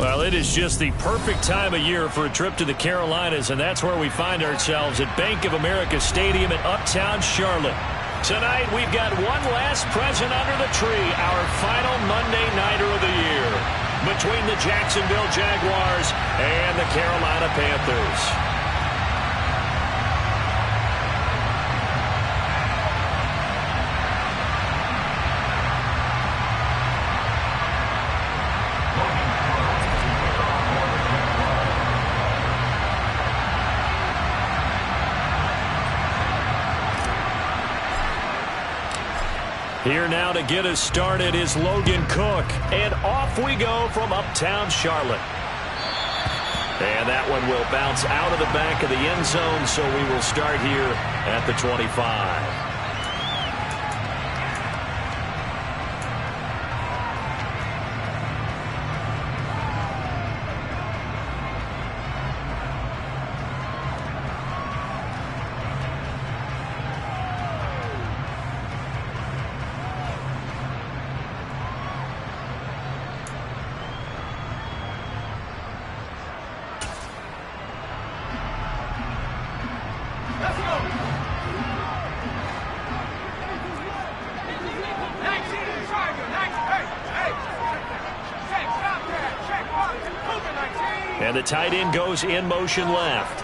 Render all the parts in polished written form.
Well, it is just the perfect time of year for a trip to the Carolinas, and that's where we find ourselves at Bank of America Stadium in Uptown Charlotte. Tonight, we've got one last present under the tree, our final Monday Nighter of the year, between the Jacksonville Jaguars and the Carolina Panthers. Here now to get us started is Logan Cook. And off we go from Uptown Charlotte. And that one will bounce out of the back of the end zone, so we will start here at the 25. And the tight end goes in motion left.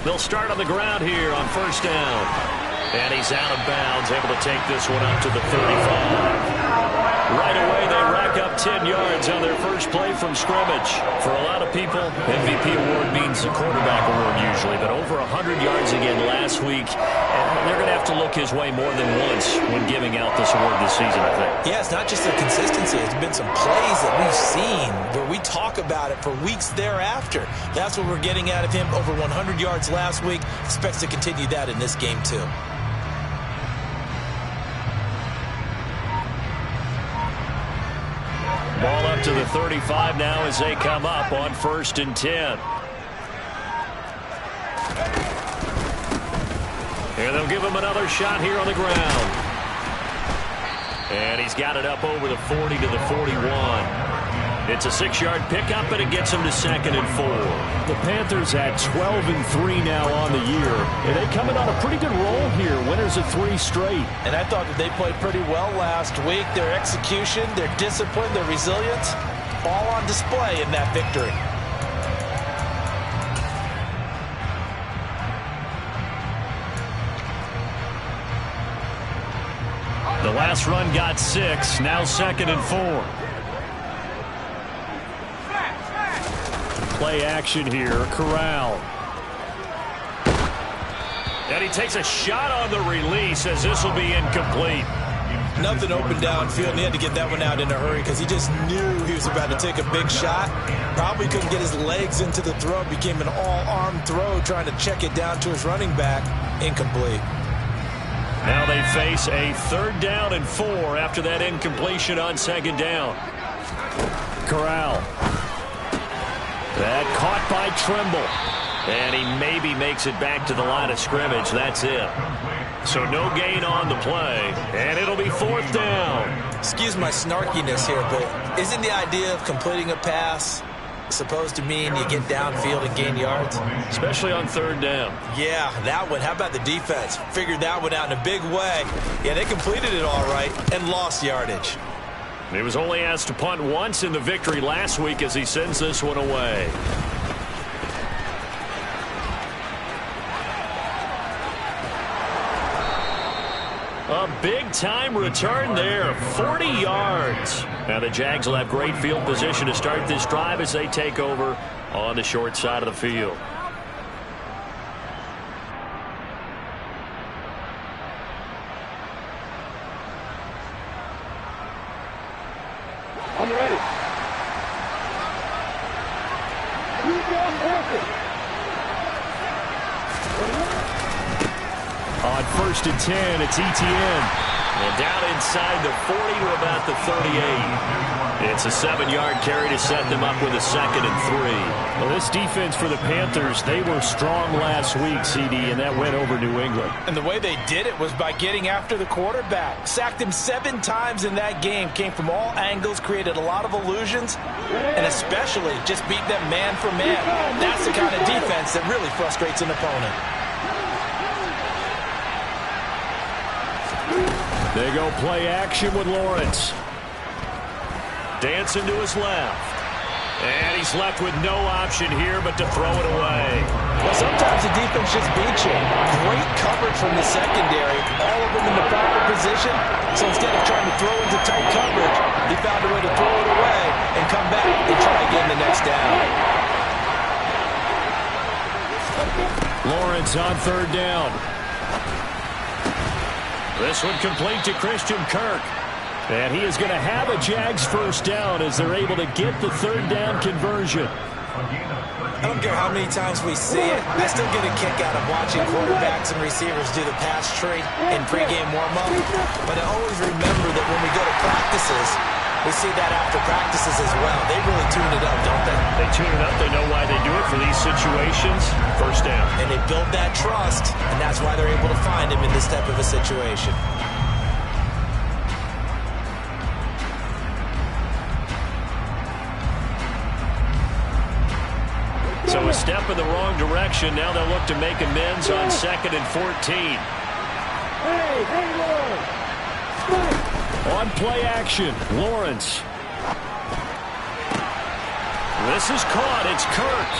They'll start on the ground here on first down. And he's out of bounds, able to take this one up to the 35. Right away, they rack up 10 yards on their first play from scrimmage. For a lot of people, MVP award means the quarterback award usually, but over 100 yards again last week. And they're going to have to look his way more than once when giving out this award this season, I think. Yeah, it's not just the consistency. It's been some plays that we've seen where we talk about it for weeks thereafter. That's what we're getting out of him. Over 100 yards last week. Expects to continue that in this game, too. Ball up to the 35 now as they come up on 1st and 10. And they'll give him another shot here on the ground. And he's got it up over the 40 to the 41. It's a 6-yard pickup, and it gets him to 2nd and 4. The Panthers at 12-3 now on the year. And they coming on a pretty good roll here. Winners of 3 straight. And I thought that they played pretty well last week. Their execution, their discipline, their resilience, all on display in that victory. The last run got 6. Now 2nd and 4. Play action here. Corral. And he takes a shot on the release as this will be incomplete. Nothing open downfield, and he had to get that one out in a hurry because he just knew he was about to take a big shot. Probably couldn't get his legs into the throw. Became an all-arm throw trying to check it down to his running back. Incomplete. Now they face a 3rd down and 4 after that incompletion on 2nd down. Corral. That caught by Trimble. And he maybe makes it back to the line of scrimmage. That's it. So no gain on the play. And it'll be 4th down. Excuse my snarkiness here, but isn't the idea of completing a pass supposed to mean you get downfield and gain yards? Especially on 3rd down. Yeah, that one. How about the defense? Figured that one out in a big way. Yeah, they completed it all right and lost yardage. He was only asked to punt once in the victory last week as he sends this one away. A big-time return there, 40 yards. Now the Jags will have great field position to start this drive as they take over on the short side of the field. I'm ready. On 1st and 10, it's ETN. And down inside the 40 to about the 38. It's a 7-yard carry to set them up with a 2nd and 3. Well, this defense for the Panthers, they were strong last week, CD, and that went over New England. And the way they did it was by getting after the quarterback. Sacked him 7 times in that game. Came from all angles, created a lot of illusions, and especially just beat them man for man. That's the kind of defense that really frustrates an opponent. They go play action with Lawrence. Dancing to his left. And he's left with no option here but to throw it away. Well, sometimes the defense just beats you. Great coverage from the secondary. All of them in the proper position. So instead of trying to throw into tight coverage, he found a way to throw it away and come back and try again the next down. Lawrence on 3rd down. This one complete to Christian Kirk. And he is going to have a Jags 1st down as they're able to get the 3rd down conversion. I don't care how many times we see it. I still get a kick out of watching quarterbacks and receivers do the pass tree in pregame warm-up. But I always remember that when we go to practices, we see that after practices as well. They really tune it up, don't they? They tune it up. They know why they do it for these situations. 1st down. And they build that trust, and that's why they're able to find him in this type of a situation. So a step in the wrong direction. Now they'll look to make amends on 2nd and 14. On play action, Lawrence. This is caught. It's Kirk.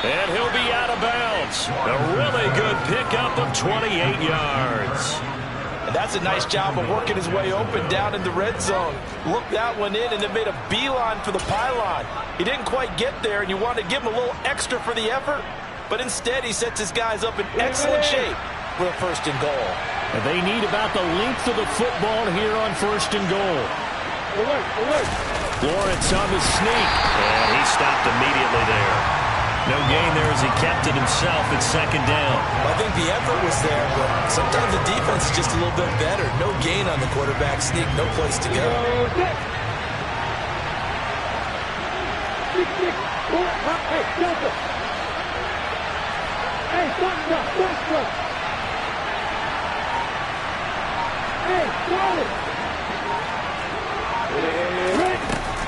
And he'll be out of bounds. A really good pickup of 28 yards. And that's a nice job of working his way open down in the red zone. Looked that one in and then made a beeline for the pylon. He didn't quite get there, and you want to give him a little extra for the effort. But instead, he sets his guys up in excellent shape for a 1st and goal. And they need about the length of the football here on 1st and goal. Lawrence on the sneak. And he stopped immediately there. No gain there as he kept it himself at 2nd down. Well, I think the effort was there, but sometimes the defense is just a little bit better. No gain on the quarterback sneak, no place to go.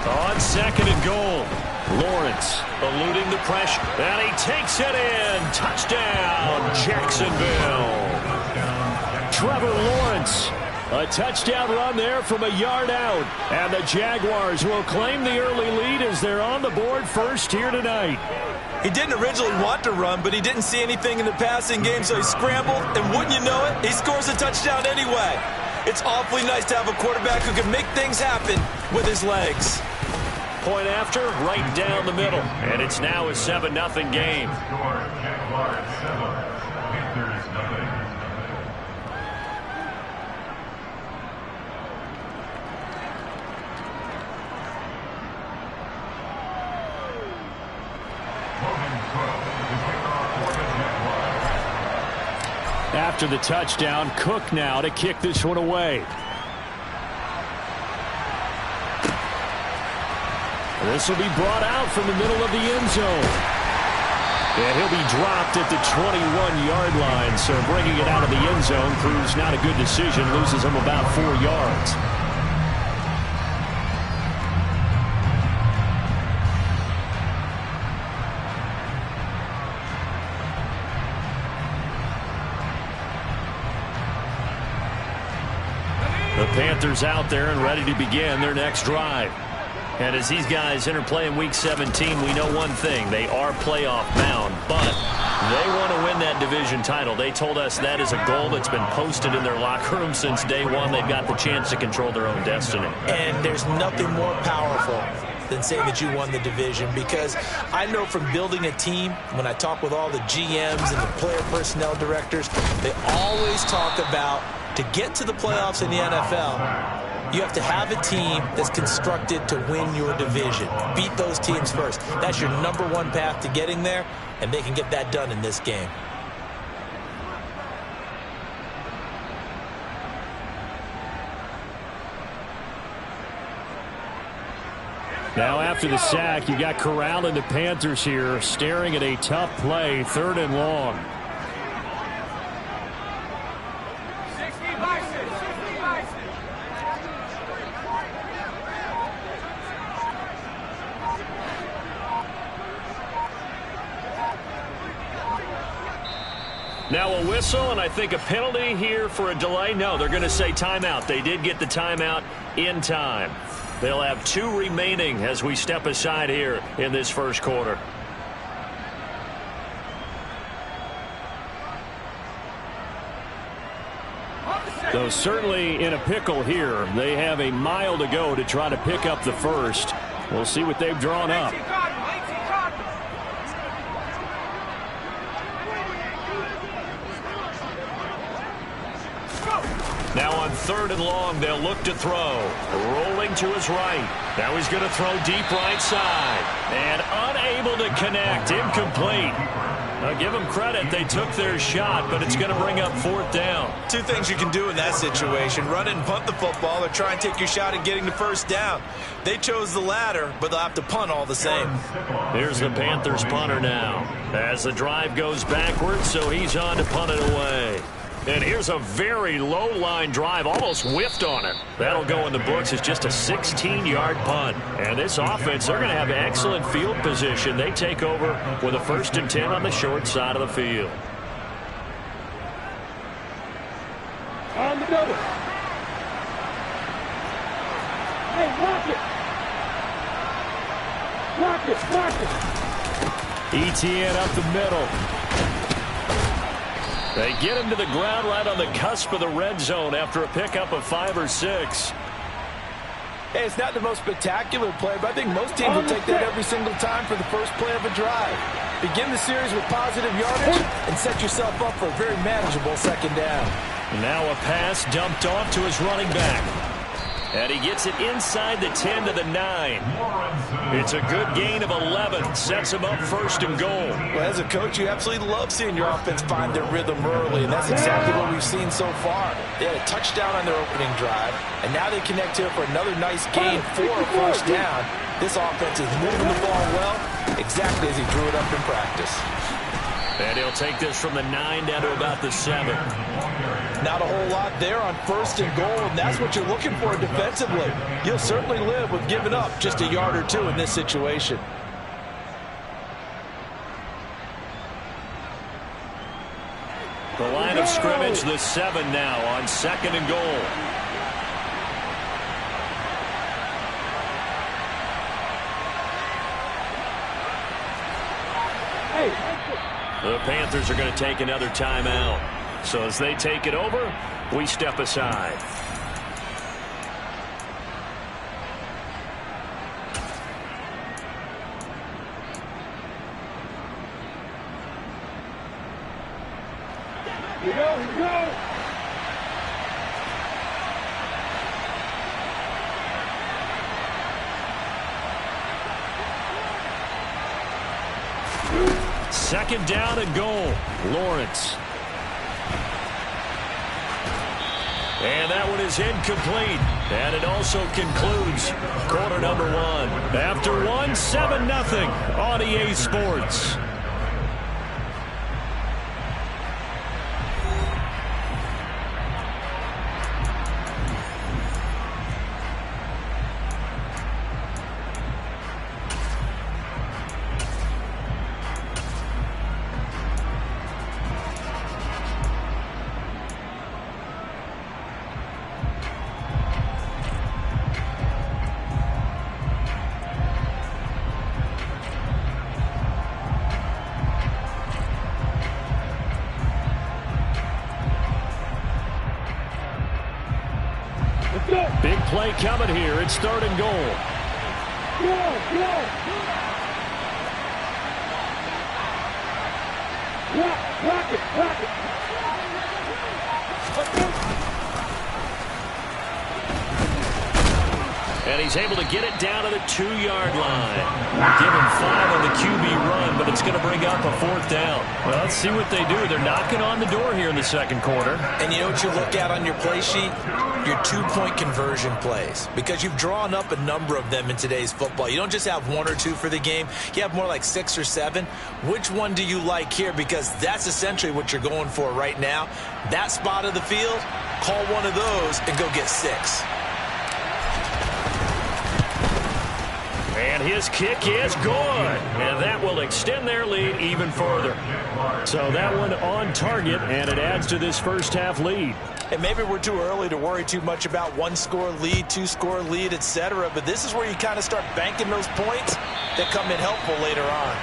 On 2nd and goal. Lawrence eluding the pressure. And he takes it in. Touchdown, Jacksonville. Trevor Lawrence. A touchdown run there from a yard out. And the Jaguars will claim the early lead as they're on the board first here tonight. He didn't originally want to run, but he didn't see anything in the passing game, so he scrambled, and wouldn't you know it, he scores a touchdown anyway. It's awfully nice to have a quarterback who can make things happen with his legs. Point after, right down the middle. And it's now a 7-0 game. After the touchdown, Cook now to kick this one away. This will be brought out from the middle of the end zone. And he'll be dropped at the 21-yard line. So bringing it out of the end zone proves not a good decision. Loses him about 4 yards. The Panthers out there and ready to begin their next drive. And as these guys interplay in Week 17, we know one thing. They are playoff bound, but they want to win that division title. They told us that is a goal that's been posted in their locker room since day one. They've got the chance to control their own destiny. And there's nothing more powerful than saying that you won the division, because I know from building a team, when I talk with all the GMs and the player personnel directors, they always talk about to get to the playoffs in the NFL, you have to have a team that's constructed to win your division. Beat those teams first. That's your #1 path to getting there, and they can get that done in this game. Now after the sack, you got Corral and the Panthers here staring at a tough play, 3rd and long. Now a whistle, and I think a penalty here for a delay. No, they're going to say timeout. They did get the timeout in time. They'll have 2 remaining as we step aside here in this first quarter. So certainly in a pickle here. They have a mile to go to try to pick up the first. We'll see what they've drawn up. Now on 3rd and long, they'll look to throw. Rolling to his right. Now he's going to throw deep right side. And unable to connect. Incomplete. Now give them credit. They took their shot, but it's going to bring up 4th down. 2 things you can do in that situation. Run it and punt the football, or try and take your shot at getting the first down. They chose the latter, but they'll have to punt all the same. Here's the Panthers punter now. As the drive goes backwards, so he's on to punt it away. And here's a very low-line drive, almost whiffed on it. That'll go in the books as just a 16-yard punt. And this offense, they're going to have excellent field position. They take over with a 1st and 10 on the short side of the field. On the double. Hey, block it. ETN up the middle. They get him to the ground right on the cusp of the red zone after a pickup of 5 or 6. Hey, it's not the most spectacular play, but I think most teams will take that every single time for the first play of a drive. Begin the series with positive yardage and set yourself up for a very manageable 2nd down. Now a pass dumped off to his running back. And he gets it inside the 10 to the 9. It's a good gain of 11. Sets him up 1st and goal. Well, as a coach, you absolutely love seeing your offense find their rhythm early, and that's exactly what we've seen so far. They had a touchdown on their opening drive, and now they connect here for another nice gain for a 1st down. This offense is moving the ball well, exactly as he drew it up in practice. And he'll take this from the 9 down to about the 7. Not a whole lot there on 1st and goal, and that's what you're looking for defensively. You'll certainly live with giving up just a yard or 2 in this situation. The line of scrimmage, the 7 now on 2nd and goal. The Panthers are going to take another timeout. So as they take it over, we step aside. Here we go. Second down and goal. Lawrence. And that one is incomplete. And it also concludes quarter number 1. After 1, 7-0 on EA Sports. Big play coming here. It's 3rd and goal. Rock it. And he's able to get it down to the 2-yard line. Give him 5 on the QB run, but it's going to bring up a 4th down. Well, let's see what they do. They're knocking on the door here in the second quarter. And you know what you look at on your play sheet? Your 2-point conversion plays. Because you've drawn up a number of them in today's football. You don't just have 1 or 2 for the game. You have more like 6 or 7. Which one do you like here? Because that's essentially what you're going for right now. That spot of the field, call one of those and go get 6. And his kick is good. And that will extend their lead even further. So that one on target, and it adds to this first half lead. And maybe we're too early to worry too much about 1-score lead, 2-score lead, etc. But this is where you kind of start banking those points that come in helpful later on.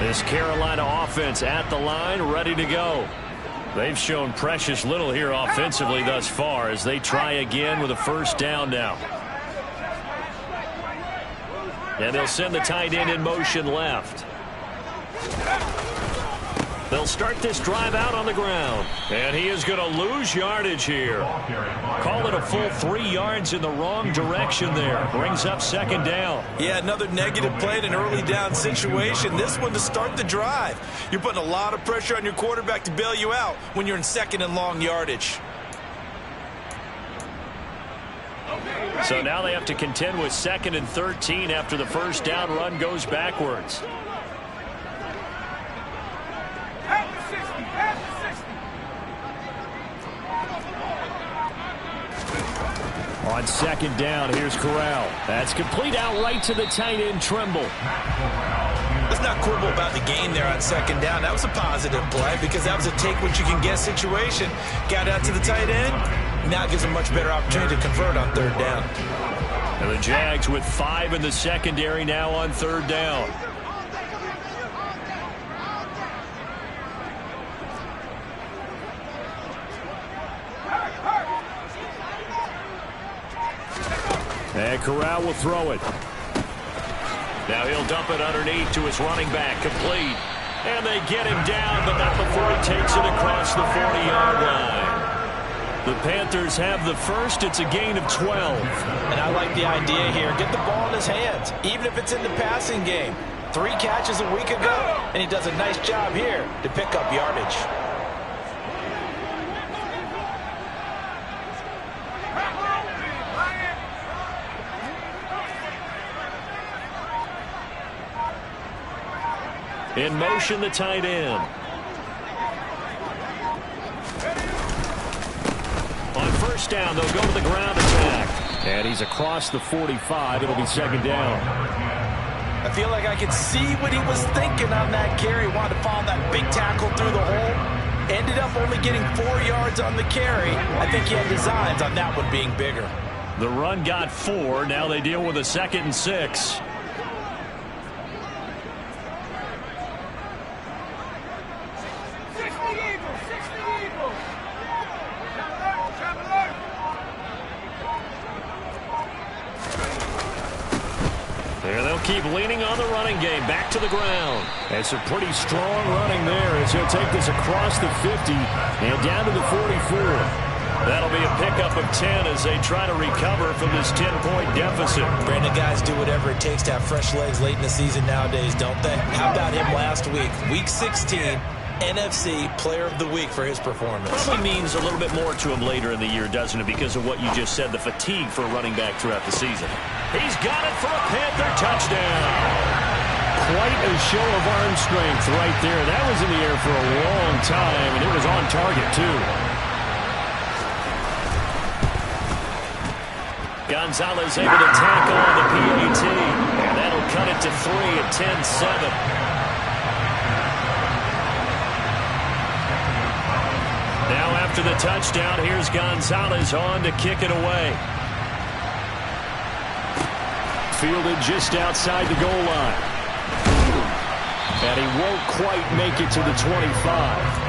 This Carolina offense at the line, ready to go. They've shown precious little here offensively thus far as they try again with a first down now. And they'll send the tight end in motion left. They'll start this drive out on the ground. And he is going to lose yardage here. Call it a full 3 yards in the wrong direction there. Brings up second down. Yeah, another negative play in an early down situation. This one to start the drive. You're putting a lot of pressure on your quarterback to bail you out when you're in second and long yardage. So now they have to contend with 2nd and 13 after the first down run goes backwards. On second down, here's Corral. That's complete out right to the tight end, Trimble. Let's not quibble about the gain there on second down. That was a positive play because that was a take-what-you-can-get situation. Got out to the tight end. Now it gives them much better opportunity to convert on 3rd down. And the Jags with 5 in the secondary now on 3rd down. And Corral will throw it. Now he'll dump it underneath to his running back, complete. And they get him down, but not before he takes it across the 40-yard line. The Panthers have the first. It's a gain of 12. And I like the idea here. Get the ball in his hands, even if it's in the passing game. 3 catches a week ago, and he does a nice job here to pick up yardage. In motion, the tight end. On first down, they'll go to the ground attack. And he's across the 45. It'll be second down. I feel like I could see what he was thinking on that carry. Wanted to follow that big tackle through the hole. Ended up only getting 4 yards on the carry. I think he had designs on that one being bigger. The run got 4. Now they deal with a 2nd and 6. Keep leaning on the running game. Back to the ground. And some pretty strong running there as he'll take this across the 50 and down to the 44. That'll be a pickup of 10 as they try to recover from this 10-point deficit. Brandon, guys do whatever it takes to have fresh legs late in the season nowadays, don't they? How about him last week? Week 16, NFC Player of the Week for his performance. Probably means a little bit more to him later in the year, doesn't it, because of what you just said, the fatigue for a running back throughout the season. He's got it for a Panther touchdown. Quite a show of arm strength right there. That was in the air for a long time, and it was on target, too. Gonzalez able to tackle on the PAT, and that'll cut it to 3 at 10-7. Now after the touchdown, here's Gonzalez on to kick it away. Fielded just outside the goal line. And he won't quite make it to the 25.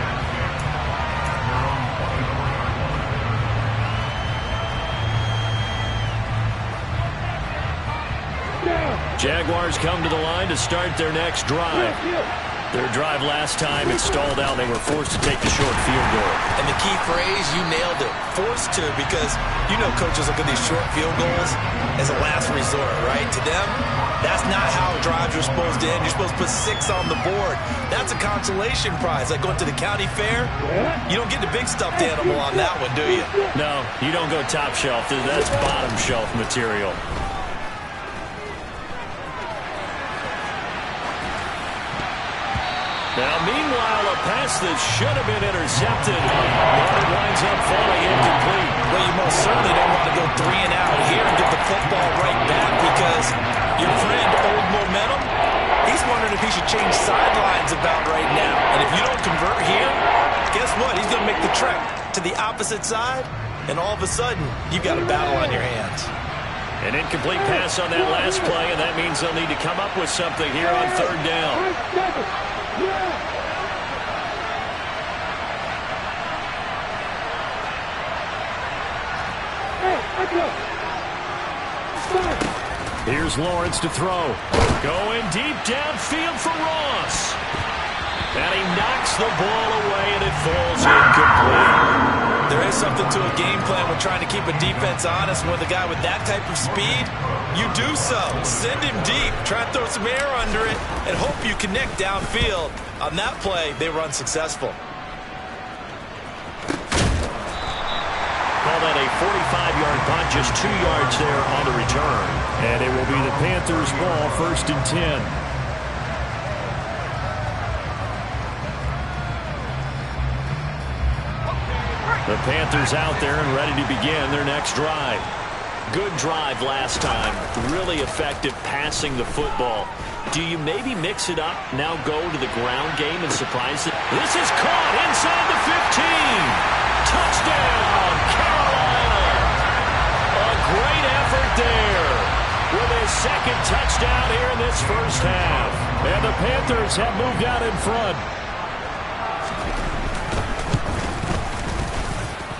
Jaguars come to the line to start their next drive. Their drive last time, it stalled out. They were forced to take the short field goal. And the key phrase, you nailed it, forced to, because you know coaches look at these short field goals as a last resort, right? To them, that's not how drives are supposed to end. You're supposed to put 6 on the board. That's a consolation prize, like going to the county fair. You don't get the big stuffed animal on that one, do you? No, you don't go top shelf. That's bottom shelf material. Now, meanwhile, a pass that should have been intercepted. But it winds up falling incomplete. Well, you most certainly don't want to go 3 and out here and get the football right back, because your friend, Old Momentum, he's wondering if he should change sidelines about right now. And if you don't convert here, guess what? He's going to make the trek to the opposite side, and all of a sudden, you've got a battle on your hands. An incomplete pass on that last play, and that means they'll need to come up with something here on 3rd down. Here's Lawrence to throw. Going deep downfield for Ross. And he knocks the ball away, and it falls incomplete. There is something to a game plan when trying to keep a defense honest. With a guy with that type of speed, you do so. Send him deep. Try and throw some air under it and hope you connect downfield. On that play, they were unsuccessful. Call that a 45-yard punt, just 2 yards there on the return. And it will be the Panthers' ball, 1st and 10. The Panthers out there and ready to begin their next drive. Good drive last time. Really effective passing the football. Do you maybe mix it up, now go to the ground game and surprise it? This is caught inside the 15. Touchdown, Carolina. A great effort there with his 2nd touchdown here in this first half. And the Panthers have moved out in front.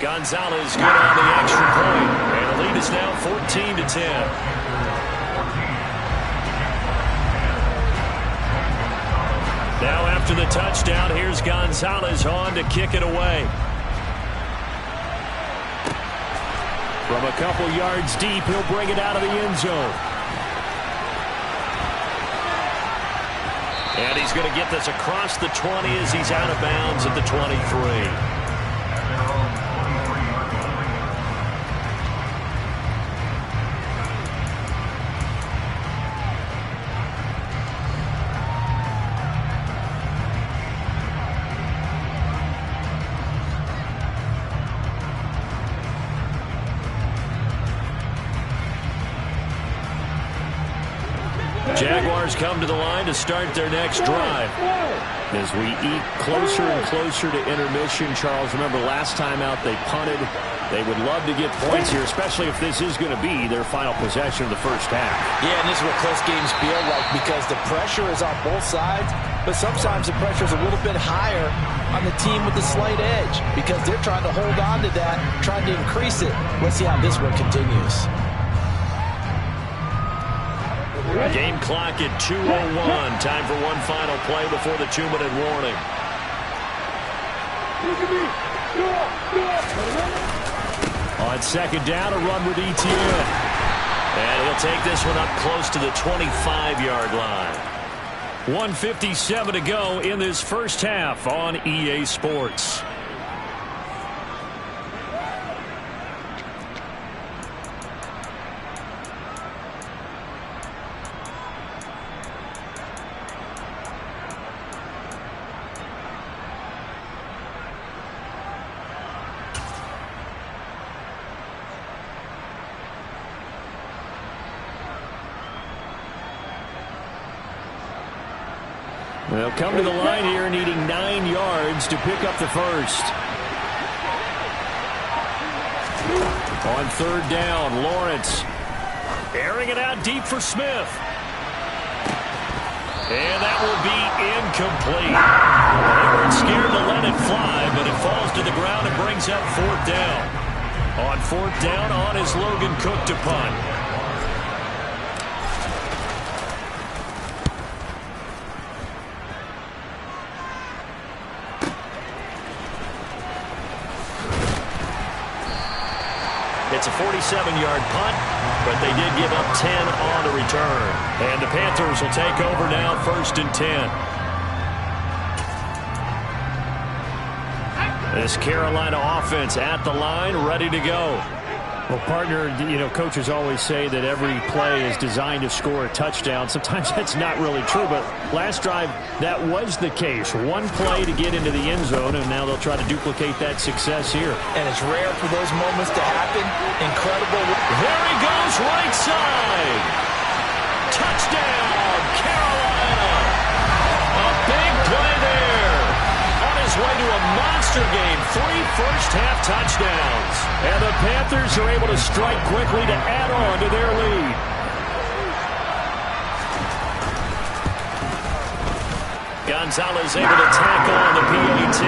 Gonzalez good on the extra point. And the lead is now 14-10. Now after the touchdown, here's Gonzalez on to kick it away. From a couple yards deep, he'll bring it out of the end zone. And he's going to get this across the 20 as he's out of bounds at the 23. Jaguars come to the line to start their next drive. As we eat closer and closer to intermission, Charles, remember last time out they punted. They would love to get points here, especially if this is going to be their final possession of the first half. Yeah, and this is what close games feel like, because the pressure is on both sides, but sometimes the pressure is a little bit higher on the team with the slight edge, because they're trying to hold on to that, trying to increase it. Let's see how this one continues. Game clock at 2:01. Time for one final play before the 2-minute warning. On 2nd down, a run with Etienne. And he'll take this one up close to the 25-yard line. 1:57 to go in this first half on EA Sports. They'll come to the line here needing 9 yards to pick up the first. On 3rd down, Lawrence airing it out deep for Smith. And that will be incomplete. They weren't scared to let it fly, but it falls to the ground and brings up 4th down. On 4th down, on is Logan Cook to punt. It's a 47-yard punt, but they did give up 10 on the return. And the Panthers will take over now, 1st and 10. This Carolina offense at the line, ready to go. Well, partner, coaches always say that every play is designed to score a touchdown. Sometimes that's not really true, but last drive, that was the case. One play to get into the end zone, and now they'll try to duplicate that success here. And it's rare for those moments to happen. Incredible. There he goes, right side. Touchdown, Carolina. A big play there. On his way to a monster game, 3 first-half touchdowns. And the Panthers are able to strike quickly to add on to their lead. Gonzalez able to tackle on the PAT,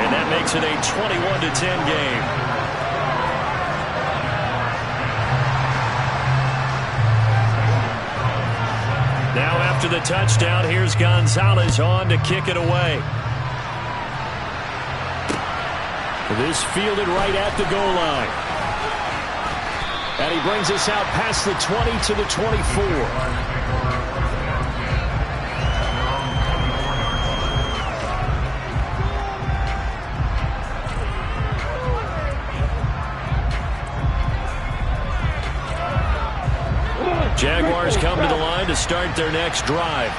and that makes it a 21-10 game. Now after the touchdown, here's Gonzalez on to kick it away. This fielded right at the goal line. And he brings us out past the 20 to the 24. Jaguars come to the line to start their next drive.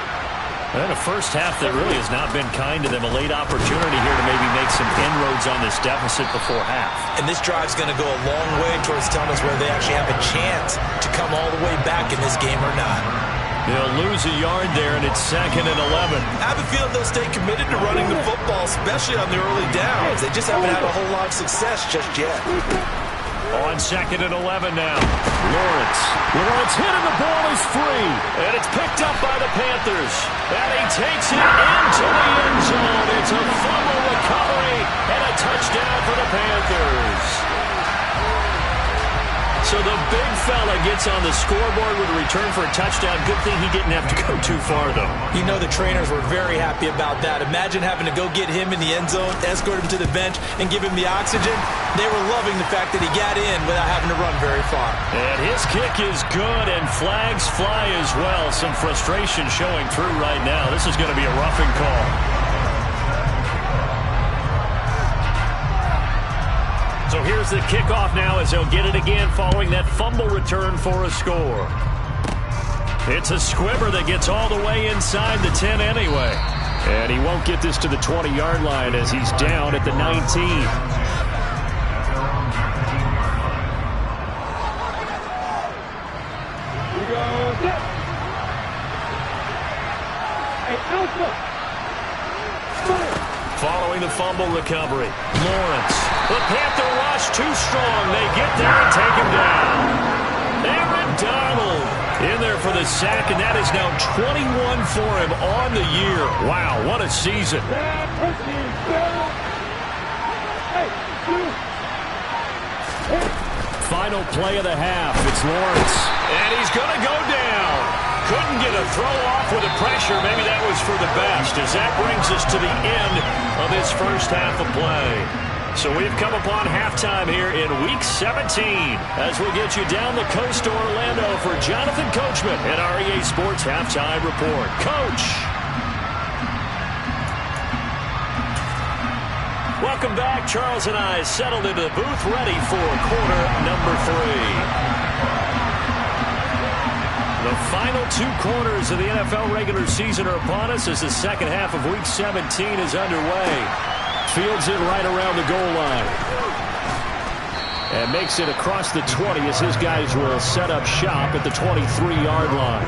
And a first half that really has not been kind to them. A late opportunity here to maybe make some inroads on this deficit before half. And this drive's going to go a long way towards telling us whether they actually have a chance to come all the way back in this game or not. They'll lose a yard there, and it's 2nd and 11. I have a feeling they'll stay committed to running the football, especially on the early downs. They just haven't had a whole lot of success just yet. On 2nd and 11 now. Lawrence hit and the ball is free. And it's picked up by the Panthers. And he takes it into the end zone. It's a fumble recovery and a touchdown for the Panthers. So the big fella gets on the scoreboard with a return for a touchdown. Good thing he didn't have to go too far, though. You know the trainers were very happy about that. Imagine having to go get him in the end zone, escort him to the bench, and give him the oxygen. They were loving the fact that he got in without having to run very far. And his kick is good, and flags fly as well. Some frustration showing through right now. This is going to be a roughing call. So here's the kickoff now as they'll get it again following that fumble return for a score. It's a squibber that gets all the way inside the 10 anyway. And he won't get this to the 20-yard line as he's down at the 19. Following the fumble recovery, Lawrence. The Panther rush too strong. They get there and take him down. Aaron Donald in there for the sack, and that is now 21 for him on the year. Wow, what a season. Final play of the half. It's Lawrence. And he's going to go down. Couldn't get a throw off with the pressure. Maybe that was for the best, as that brings us to the end of this first half of play. So we've come upon halftime here in Week 17 as we get you down the coast to Orlando for Jonathan Coachman at our EA Sports Halftime Report. Coach. Welcome back. Charles and I settled into the booth ready for quarter number 3. The final 2 quarters of the NFL regular season are upon us as the second half of Week 17 is underway. Fields it right around the goal line. And makes it across the 20 as his guys will set up shop at the 23-yard line.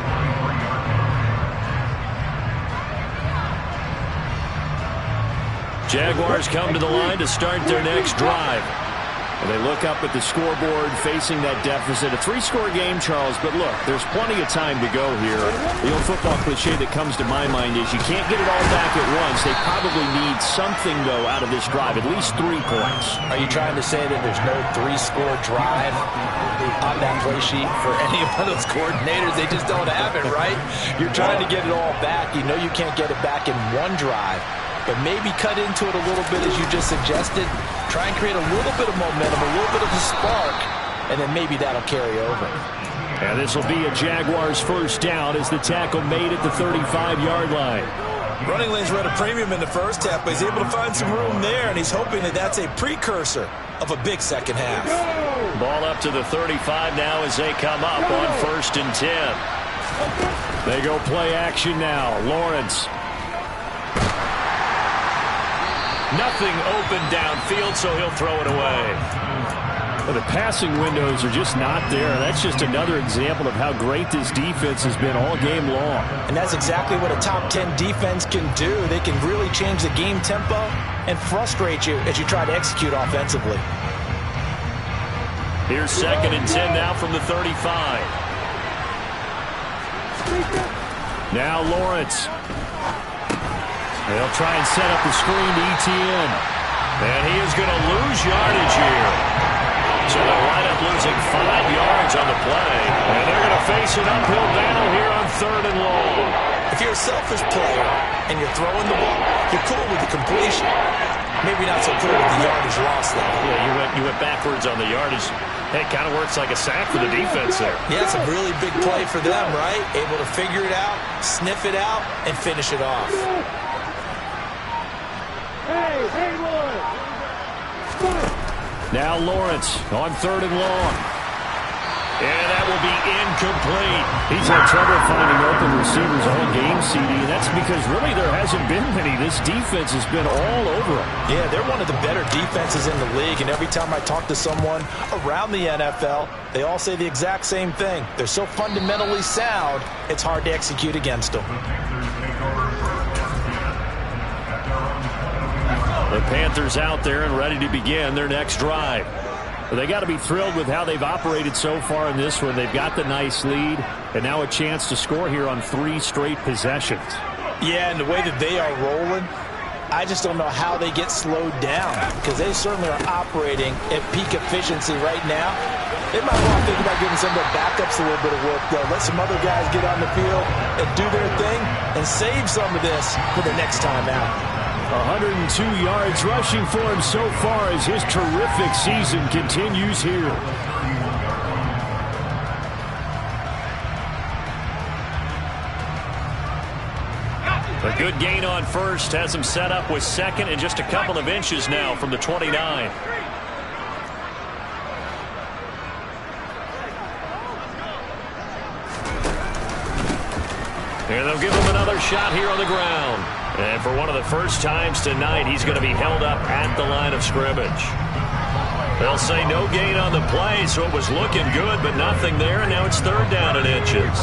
Jaguars come to the line to start their next drive. And they look up at the scoreboard facing that deficit. A 3-score game, Charles, but look, there's plenty of time to go here. The old football cliche that comes to my mind is you can't get it all back at once. They probably need something, though, out of this drive, at least 3 points. Are you trying to say that there's no 3-score drive on that play sheet for any of those coordinators? They just don't have it, right? You're trying to get it all back. You know you can't get it back in one drive. But maybe cut into it a little bit as you just suggested. Try and create a little bit of momentum, a little bit of a spark, and then maybe that'll carry over. And this will be a Jaguars first down as the tackle made at the 35-yard line. Running lanes were at a premium in the first half, but he's able to find some room there, and he's hoping that that's a precursor of a big second half. Ball up to the 35 now as they come up on 1st and 10. They go play action now. Lawrence. Nothing open downfield, so he'll throw it away. Well, the passing windows are just not there. That's just another example of how great this defense has been all game long. And that's exactly what a top 10 defense can do. They can really change the game tempo and frustrate you as you try to execute offensively. Here's 2nd and 10 now from the 35. Now Lawrence. They'll try and set up the screen to ETN. And he is going to lose yardage here. So they'll wind up losing 5 yards on the play. And they're going to face an uphill battle here on 3rd and long. If you're a selfish player and you're throwing the ball, you're cool with the completion. Maybe not so cool with the yardage loss, though. Yeah, you went backwards on the yardage. Hey, it kind of works like a sack for the defense there. Yeah, it's a really big play for them, right? Able to figure it out, sniff it out, and finish it off. Now Lawrence on 3rd and long. And that will be incomplete. He's had trouble finding open receivers all game, CD, and that's because really there hasn't been many. This defense has been all over them. Yeah, they're one of the better defenses in the league, and every time I talk to someone around the NFL, they all say the exact same thing. They're so fundamentally sound, it's hard to execute against them. The Panthers out there and ready to begin their next drive. They got to be thrilled with how they've operated so far in this one. They've got the nice lead, and now a chance to score here on 3 straight possessions. Yeah, and the way that they are rolling, I just don't know how they get slowed down, because they certainly are operating at peak efficiency right now. They might want to think about giving some of their backups a little bit of work, though. Let some other guys get on the field and do their thing and save some of this for the next time out. 102 yards rushing for him so far as his terrific season continues here. A good gain on 1st has him set up with 2nd and just a couple of inches now from the 29. And they'll give him another shot here on the ground. And for one of the first times tonight, he's going to be held up at the line of scrimmage. They'll say no gain on the play, so it was looking good, but nothing there, and now it's 3rd down and inches.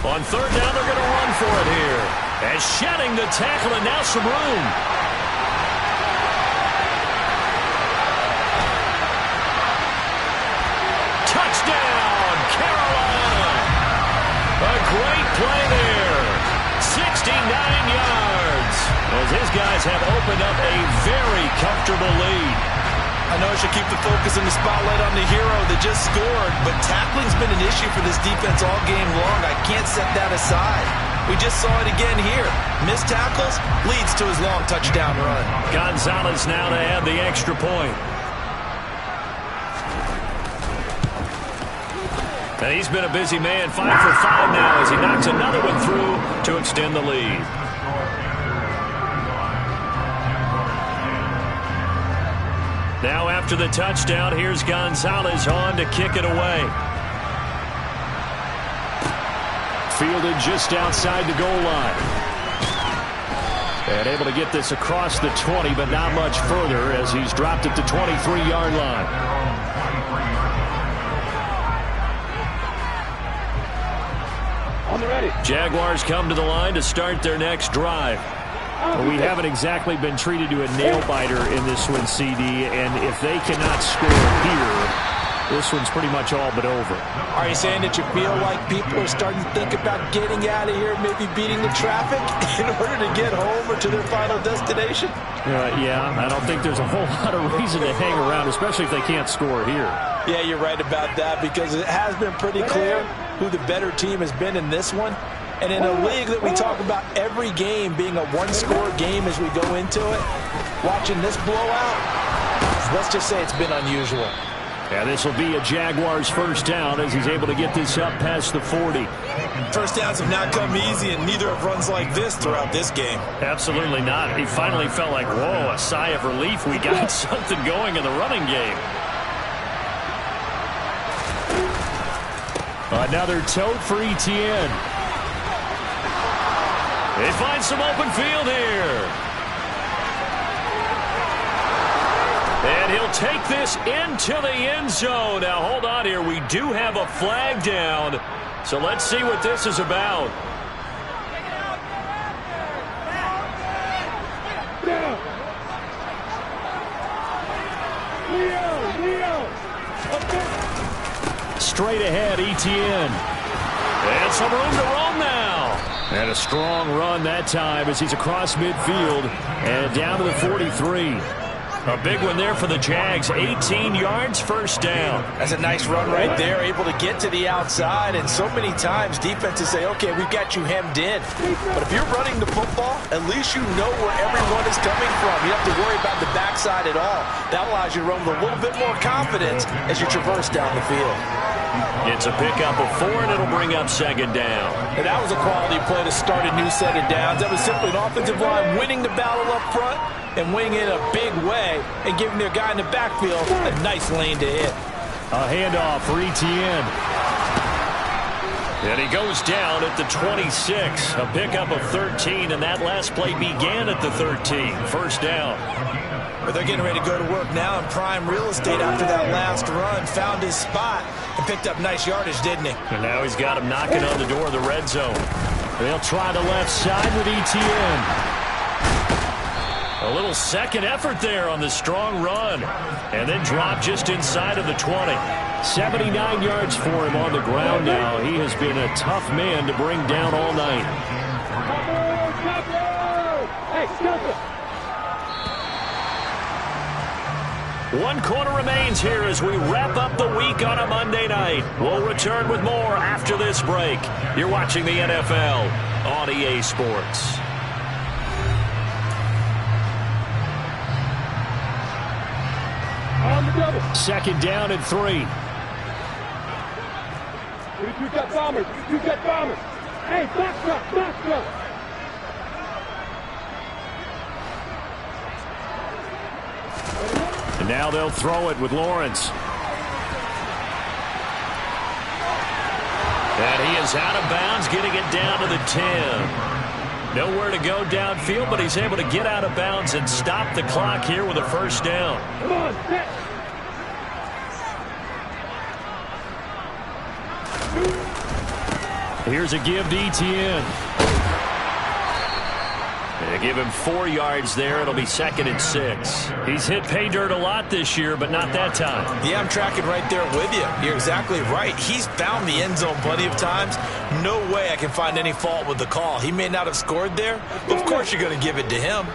On 3rd down, they're going to run for it here. As shedding the tackle, and now some room. Touchdown, Carolina. A great play there. 69 yards. As his guys have opened up a very comfortable lead. I know I should keep the focus and the spotlight on the hero that just scored, but tackling's been an issue for this defense all game long. I can't set that aside. We just saw it again here. Missed tackles leads to his long touchdown run. Gonzalez now to add the extra point. And he's been a busy man, 5 for 5 now as he knocks another one through to extend the lead. Now after the touchdown, here's Gonzalez on to kick it away. Fielded just outside the goal line. And able to get this across the 20, but not much further as he's dropped at the 23-yard line. On the ready. Jaguars come to the line to start their next drive. Well, we haven't exactly been treated to a nail-biter in this one, CD, and if they cannot score here, we'll this one's pretty much all but over. Are you saying that you feel like people are starting to think about getting out of here, maybe beating the traffic in order to get home or to their final destination? Yeah, I don't think there's a whole lot of reason to hang around, especially if they can't score here. Yeah, you're right about that, because it has been pretty clear who the better team has been in this one. And in a league that we talk about every game being a one-score game as we go into it, watching this blowout, let's just say it's been unusual. Yeah, this will be a Jaguars first down as he's able to get this up past the 40. First downs have not come easy, and neither have runs like this throughout this game. Absolutely not. He finally felt like, whoa, a sigh of relief. We got something going in the running game. Another tote for Etienne. They find some open field here. And he'll take this into the end zone. Now, hold on here. We do have a flag down. So let's see what this is about. Straight ahead, Etienne. And some room to roam now. And a strong run that time as he's across midfield and down to the 43. A big one there for the Jags. 18 yards, first down. That's a nice run right there, able to get to the outside. And so many times defenses say, okay, we've got you hemmed in. But if you're running the football, at least you know where everyone is coming from. You don't have to worry about the backside at all. That allows you to run with a little bit more confidence as you traverse down the field. It's a pickup of 4, and it'll bring up second down. And that was a quality play to start a new set of downs. That was simply an offensive line winning the battle up front and winning it a big way and giving their guy in the backfield a nice lane to hit. A handoff for Etienne. And he goes down at the 26. A pickup of 13, and that last play began at the 13. First down. But they're getting ready to go to work now in prime real estate after that last run. Found his spot and picked up nice yardage, didn't he? And now he's got him knocking on the door of the red zone. They'll try the left side with Etienne. A little second effort there on the strong run. And then drop just inside of the 20. 79 yards for him on the ground now. He has been a tough man to bring down all night. One quarter remains here as we wrap up the week on a Monday night. We'll return with more after this break. You're watching the NFL on EA Sports. On the double. Second down and 3. You got bombers. You got bombers. Hey, box truck, box truck. And now they'll throw it with Lawrence. And he is out of bounds, getting it down to the 10. Nowhere to go downfield, but he's able to get out of bounds and stop the clock here with a first down. Come on, set. Here's a give to Etienne. They give him 4 yards there. It'll be second and 6. He's hit pay dirt a lot this year, but not that time. Yeah, I'm tracking right there with you. You're exactly right. He's found the end zone plenty of times. No way I can find any fault with the call. He may not have scored there, but of course you're going to give it to him.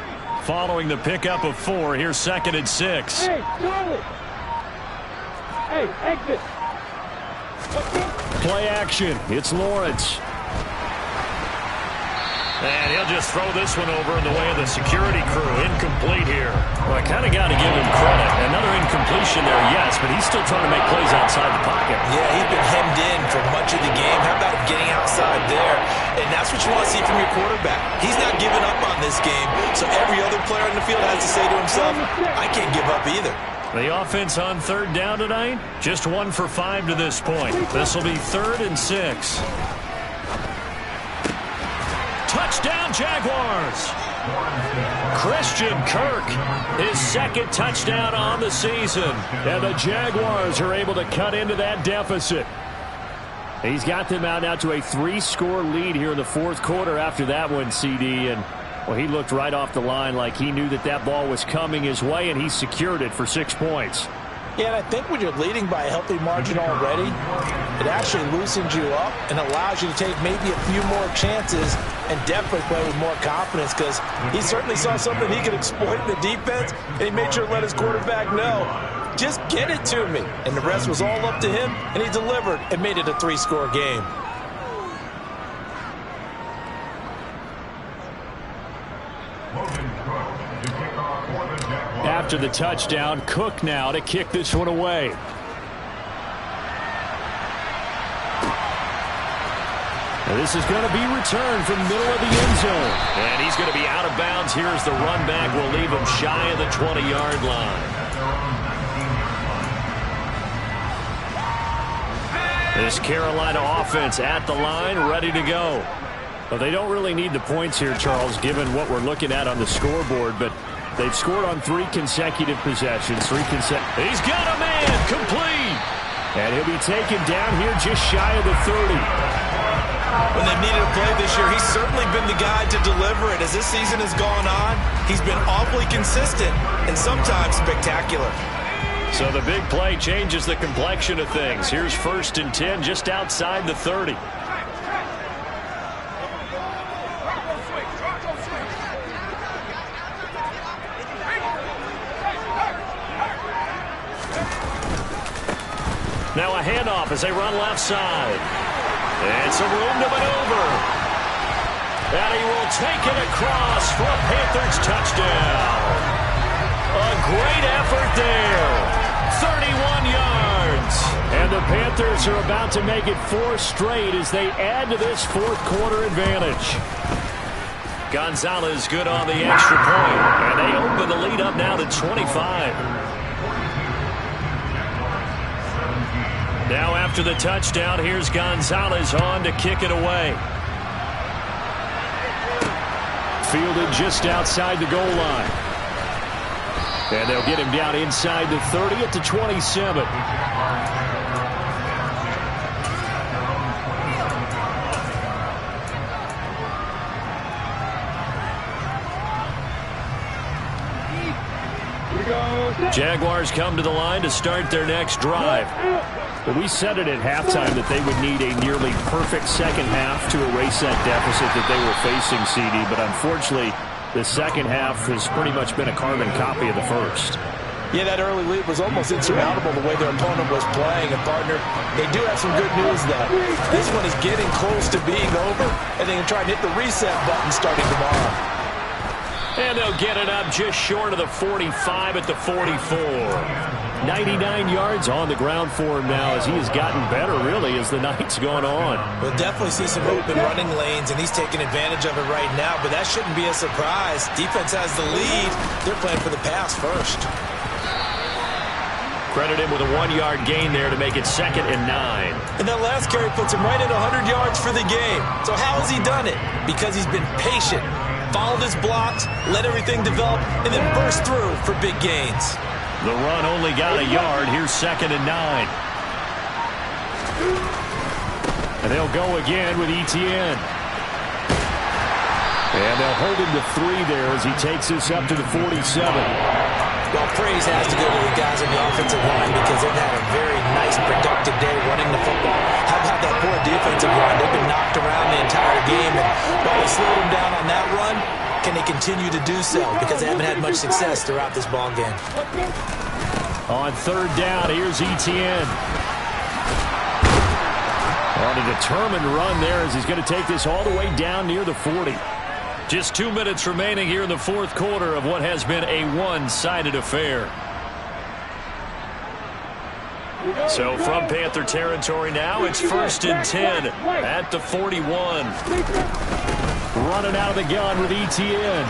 Following the pickup of 4, here's second and 6. Hey, Charlie. Hey, exit. Play action. It's Lawrence. And he'll just throw this one over in the way of the security crew. Incomplete here. Well, I kind of got to give him credit. Another incompletion there, yes, but he's still trying to make plays outside the pocket. Yeah, he's been hemmed in for much of the game. How about him getting outside there? And that's what you want to see from your quarterback. He's not giving up on this game, so every other player in the field has to say to himself, I can't give up either. The offense on third down tonight, just 1 for 5 to this point. This will be 3rd and 6. Touchdown, Jaguars! Christian Kirk, his second touchdown on the season. And the Jaguars are able to cut into that deficit. He's got them out now to a 3-score lead here in the 4th quarter after that one, CD. And, well, he looked right off the line like he knew that that ball was coming his way, and he secured it for 6 points. Yeah, and I think when you're leading by a healthy margin already, it actually loosens you up and allows you to take maybe a few more chances and definitely play with more confidence, because he certainly saw something he could exploit in the defense, and he made sure to let his quarterback know, just get it to me. And the rest was all up to him, and he delivered and made it a 3-score game. After the touchdown, Cook now to kick this one away. Now this is going to be returned from the middle of the end zone. And he's going to be out of bounds here as the run back will leave him shy of the 20-yard line. This Carolina offense at the line, ready to go. Well, they don't really need the points here, Charles, given what we're looking at on the scoreboard, but they've scored on 3 consecutive possessions. He's got a man, complete. And he'll be taken down here just shy of the 30. When they've needed a play this year, he's certainly been the guy to deliver it. As this season has gone on, he's been awfully consistent and sometimes spectacular. So the big play changes the complexion of things. Here's 1st and 10 just outside the 30. Now a handoff as they run left side. And some room to maneuver. And he will take it across for a Panthers touchdown. A great effort there. 31 yards. And the Panthers are about to make it 4 straight as they add to this 4th quarter advantage. Gonzalez good on the extra point. And they open the lead up now to 25. Now after the touchdown, here's Gonzalez on to kick it away. Fielded just outside the goal line. And they'll get him down inside the 30 at the 27. Jaguars come to the line to start their next drive. But we said it at halftime that they would need a nearly perfect second half to erase that deficit that they were facing, CD. But unfortunately, the second half has pretty much been a carbon copy of the first. Yeah, that early lead was almost insurmountable the way their opponent was playing. And, partner, they do have some good news, though. This one is getting close to being over, and they can try and hit the reset button starting tomorrow. And they'll get it up just short of the 45 at the 44. 99 yards on the ground for him now as he has gotten better, really, as the night's gone on. We'll definitely see some open running lanes, and he's taking advantage of it right now, but that shouldn't be a surprise. Defense has the lead. They're playing for the pass first. Credit him with a 1-yard gain there to make it 2nd and 9. And that last carry puts him right at 100 yards for the game. So how has he done it? Because he's been patient, followed his blocks, let everything develop, and then burst through for big gains. The run only got a yard. Here's 2nd and 9. And they'll go again with Etienne. And they'll hold him to 3 there as he takes this up to the 47. Well, praise has to go to the guys on the offensive line because they've had a very nice, productive day running the football. How about that poor defensive line? They've been knocked around the entire game, and while they slowed them down on that run, can they continue to do so? Because they haven't had much success throughout this ball game. On 3rd down, here's Etienne. On a determined run there as he's going to take this all the way down near the 40. Just 2 minutes remaining here in the 4th quarter of what has been a one-sided affair. So from Panther territory now, it's 1st and 10 at the 41. Running out of the gun with Etienne.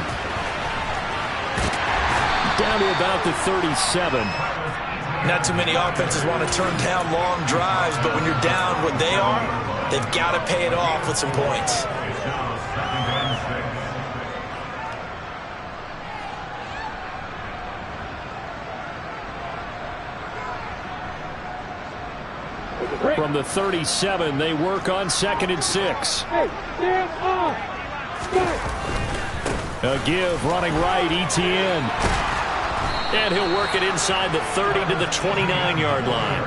Down to about the 37. Not too many offenses want to turn down long drives, but when you're down what they are, they've got to pay it off with some points. From the 37, they work on 2nd and 6. A give running right, Etienne. And he'll work it inside the 30 to the 29-yard line.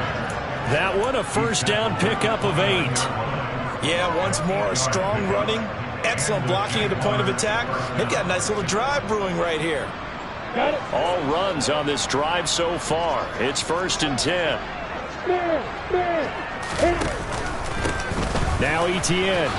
That one, a first down pickup of 8. Yeah, once more, strong running, excellent blocking at the point of attack. They've got a nice little drive brewing right here. All runs on this drive so far. It's 1st and 10. Now Etienne.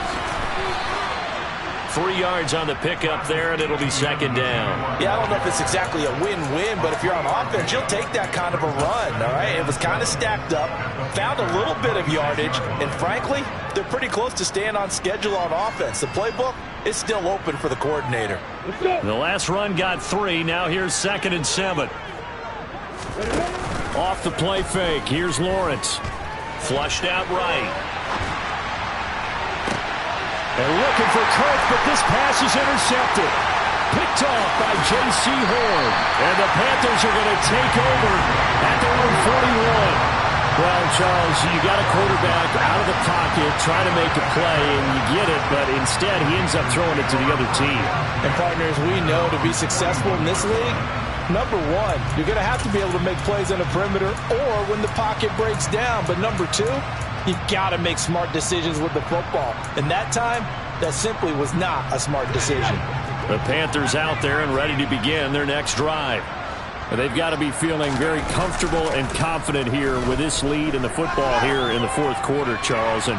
3 yards on the pickup there, and it'll be 2nd down. Yeah, I don't know if it's exactly a win-win, but if you're on offense, you'll take that kind of a run, all right? It was kind of stacked up, found a little bit of yardage, and frankly, they're pretty close to staying on schedule on offense. The playbook is still open for the coordinator. The last run got 3. Now here's 2nd and 7. Off the play fake. Here's Lawrence. Flushed out right. And looking for Kirk, but this pass is intercepted. Picked off by J.C. Horn. And the Panthers are going to take over at their own 41. Well, Charles, you got a quarterback out of the pocket trying to make a play, and you get it, but instead he ends up throwing it to the other team. And partners, we know to be successful in this league, number one, you're going to have to be able to make plays on the perimeter or when the pocket breaks down. But number two, you've got to make smart decisions with the football. And that time, that simply was not a smart decision. The Panthers out there and ready to begin their next drive. They've got to be feeling very comfortable and confident here with this lead in the football here in the 4th quarter, Charles. And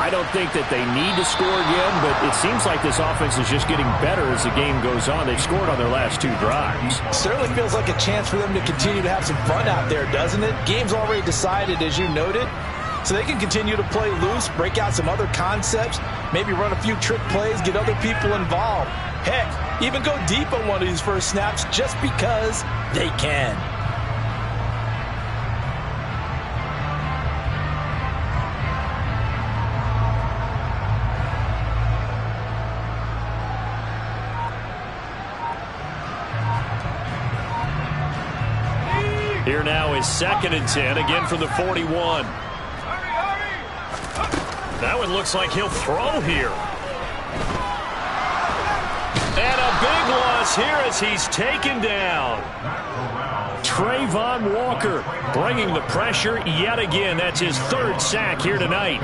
I don't think that they need to score again, but it seems like this offense is just getting better as the game goes on. They've scored on their last 2 drives. Certainly feels like a chance for them to continue to have some fun out there, doesn't it? Game's already decided, as you noted. So they can continue to play loose, break out some other concepts, maybe run a few trick plays, get other people involved. Heck, even go deep on one of these first snaps just because they can. Here now is 2nd and 10, again from the 41. That one looks like he'll throw here. And a big loss here as he's taken down. Trayvon Walker bringing the pressure yet again. That's his 3rd sack here tonight.